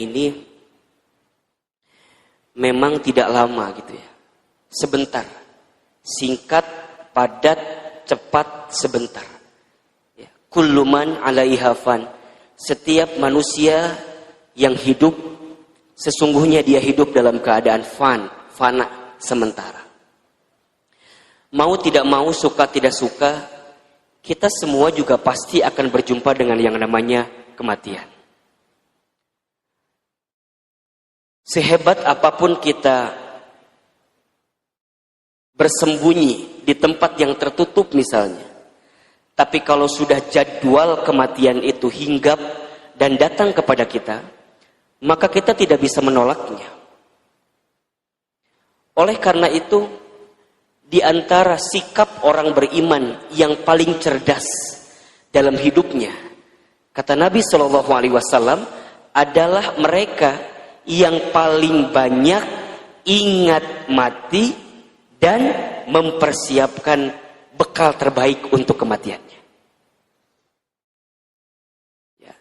ini memang tidak lama gitu ya. Sebentar. Singkat, padat, cepat, sebentar. Ya. Kullu man 'alaiha fan. Setiap manusia yang hidup, sesungguhnya dia hidup dalam keadaan fana, sementara. Mau tidak mau, suka tidak suka, kita semua juga pasti akan berjumpa dengan yang namanya kematian. Sehebat apapun kita bersembunyi di tempat yang tertutup misalnya, tapi kalau sudah jadwal kematian itu hinggap dan datang kepada kita, maka kita tidak bisa menolaknya. Oleh karena itu, di antara sikap orang beriman yang paling cerdas dalam hidupnya, kata Nabi SAW, adalah mereka yang paling banyak ingat mati dan mempersiapkan bekal terbaik untuk kematiannya. Ya.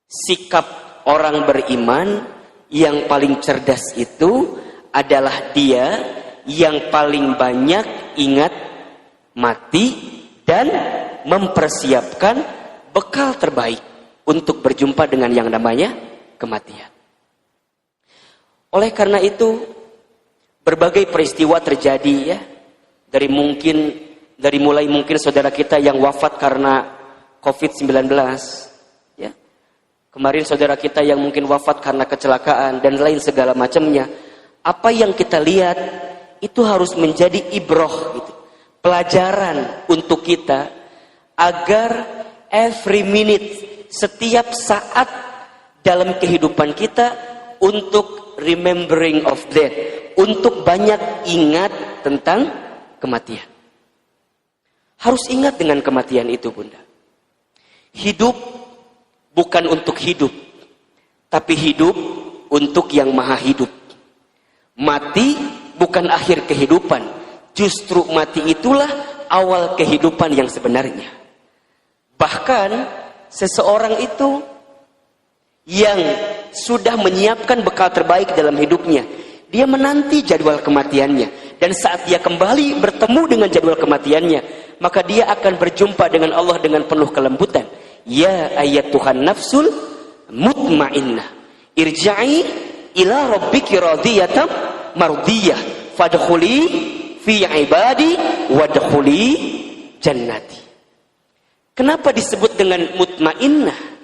Sikap orang beriman yang paling cerdas itu adalah dia yang paling banyak ingat mati dan mempersiapkan bekal terbaik untuk berjumpa dengan yang namanya kematian. Oleh karena itu, berbagai peristiwa terjadi ya, dari mulai mungkin saudara kita yang wafat karena COVID-19, ya. Kemarin saudara kita yang mungkin wafat karena kecelakaan dan lain segala macamnya. Apa yang kita lihat itu harus menjadi ibroh gitu. Pelajaran untuk kita agar every minute, setiap saat dalam kehidupan kita untuk remembering of death, untuk banyak ingat tentang kematian. Harus ingat dengan kematian itu, Bunda. Hidup bukan untuk hidup, tapi hidup untuk yang maha hidup. Mati bukan akhir kehidupan, justru mati itulah awal kehidupan yang sebenarnya. Bahkan seseorang itu yang sudah menyiapkan bekal terbaik dalam hidupnya, dia menanti jadwal kematiannya, dan saat dia kembali bertemu dengan jadwal kematiannya, maka dia akan berjumpa dengan Allah dengan penuh kelembutan. Ya ayyatuhan nafsul mutmainnah, irja'i ila rabbiki radiyatan mardiyah, fadkhuli fi ibadi wadkhuli jannati. Kenapa disebut dengan mutmainnah?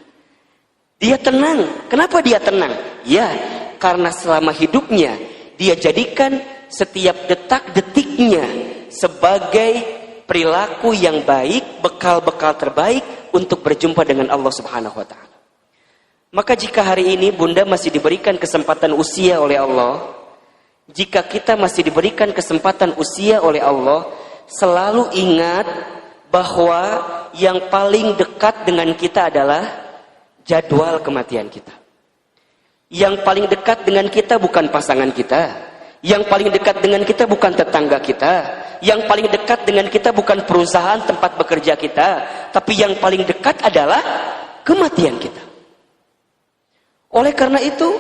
Dia tenang. Kenapa dia tenang? Ya, karena selama hidupnya dia jadikan setiap detak-detiknya sebagai perilaku yang baik, bekal-bekal terbaik untuk berjumpa dengan Allah Subhanahu wa taala. Maka jika hari ini Bunda masih diberikan kesempatan usia oleh Allah, jika kita masih diberikan kesempatan usia oleh Allah, selalu ingat bahwa yang paling dekat dengan kita adalah jadwal kematian kita. Yang paling dekat dengan kita bukan pasangan kita. Yang paling dekat dengan kita bukan tetangga kita. Yang paling dekat dengan kita bukan perusahaan tempat bekerja kita. Tapi yang paling dekat adalah kematian kita. Oleh karena itu,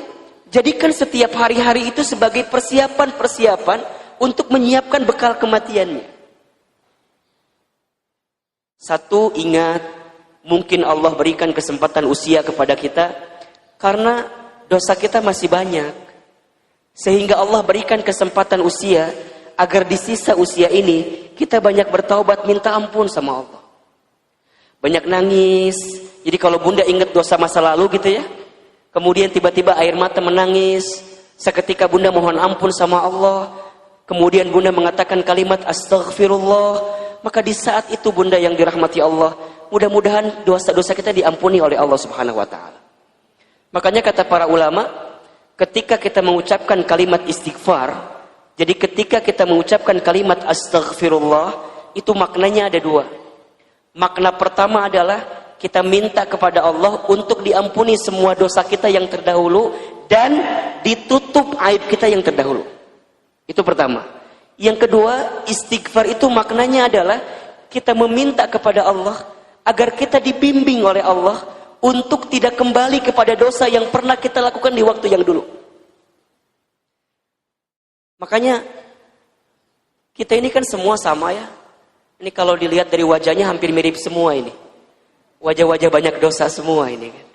jadikan setiap hari-hari itu sebagai persiapan-persiapan untuk menyiapkan bekal kematiannya. Satu, ingat, mungkin Allah berikan kesempatan usia kepada kita karena dosa kita masih banyak, sehingga Allah berikan kesempatan usia agar di sisa usia ini kita banyak bertaubat, minta ampun sama Allah, banyak nangis. Jadi kalau Bunda ingat dosa masa lalu gitu ya, kemudian tiba-tiba air mata menangis, seketika Bunda mohon ampun sama Allah, kemudian Bunda mengatakan kalimat astaghfirullah, maka di saat itu Bunda yang dirahmati Allah, mudah-mudahan dosa-dosa kita diampuni oleh Allah Subhanahu wa taala. Makanya kata para ulama, ketika kita mengucapkan kalimat istighfar, jadi ketika kita mengucapkan kalimat astaghfirullah, itu maknanya ada dua. Makna pertama adalah kita minta kepada Allah untuk diampuni semua dosa kita yang terdahulu dan ditutup aib kita yang terdahulu. Itu pertama. Yang kedua, istighfar itu maknanya adalah kita meminta kepada Allah agar kita dibimbing oleh Allah untuk tidak kembali kepada dosa yang pernah kita lakukan di waktu yang dulu. Makanya kita ini kan semua sama ya. Ini kalau dilihat dari wajahnya hampir mirip semua ini. Wajah-wajah banyak dosa semua ini kan.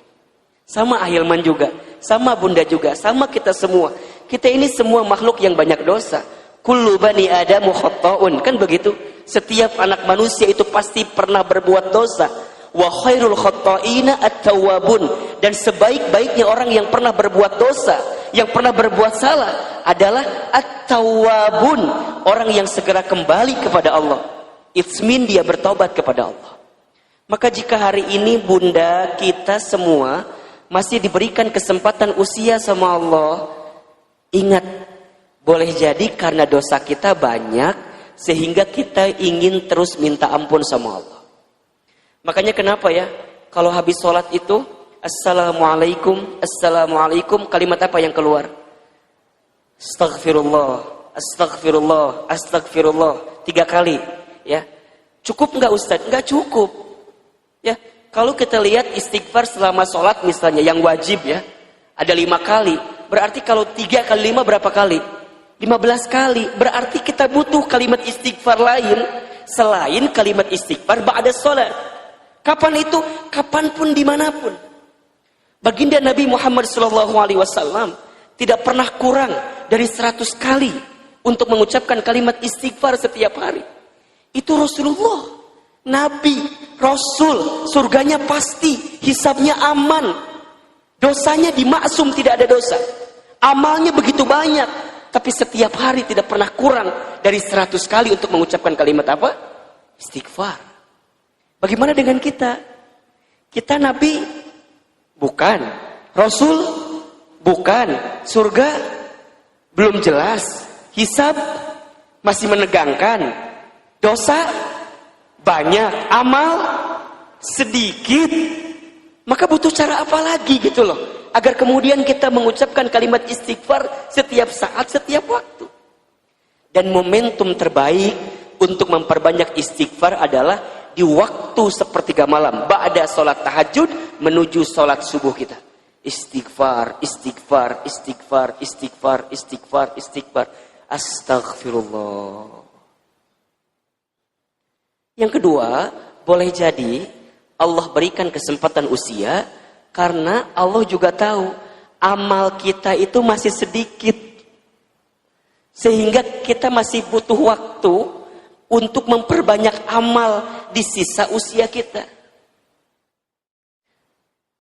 Sama Ahilman juga, sama Bunda juga, sama kita semua. Kita ini semua makhluk yang banyak dosa. Kullu bani Adamu khatta'un, kan begitu. Setiap anak manusia itu pasti pernah berbuat dosa. Wa khairul khatta'ina at-tawwabun, dan sebaik-baiknya orang yang pernah berbuat dosa, yang pernah berbuat salah adalah at-tawwabun, orang yang segera kembali kepada Allah. It's mean dia bertobat kepada Allah. Maka jika hari ini Bunda, kita semua masih diberikan kesempatan usia sama Allah, ingat, boleh jadi karena dosa kita banyak sehingga kita ingin terus minta ampun sama Allah. Makanya kenapa ya, kalau habis sholat itu Assalamualaikum, Assalamualaikum, kalimat apa yang keluar? Astaghfirullah, Astaghfirullah, Astaghfirullah, 3 kali ya. Cukup nggak Ustaz? Nggak cukup ya. Kalau kita lihat istighfar selama sholat misalnya yang wajib ya, ada 5 kali. Berarti kalau 3 kali 5 berapa kali? 15 kali. Berarti kita butuh kalimat istighfar lain selain kalimat istighfar ba'da sholat. Kapan itu? Kapanpun, dimanapun. Baginda Nabi Muhammad SAW tidak pernah kurang dari 100 kali untuk mengucapkan kalimat istighfar setiap hari. Itu Rasulullah, Nabi, Rasul, surganya pasti, hisabnya aman, dosanya dimaksum, tidak ada dosa. Amalnya begitu banyak, tapi setiap hari tidak pernah kurang dari 100 kali untuk mengucapkan kalimat apa? Istighfar. Bagaimana dengan kita? Kita Nabi? Bukan. Rasul? Bukan. Surga? Belum jelas. Hisab? Masih menegangkan. Dosa? Banyak. Amal? Sedikit. Maka butuh cara apa lagi gitu loh, agar kemudian kita mengucapkan kalimat istighfar setiap saat, setiap waktu. Dan momentum terbaik untuk memperbanyak istighfar adalah di waktu sepertiga malam, ba'da sholat tahajud menuju sholat subuh kita. Istighfar, istighfar, istighfar, istighfar, istighfar, istighfar. Astaghfirullah. Yang kedua, boleh jadi Allah berikan kesempatan usia karena Allah juga tahu amal kita itu masih sedikit, sehingga kita masih butuh waktu untuk memperbanyak amal di sisa usia kita.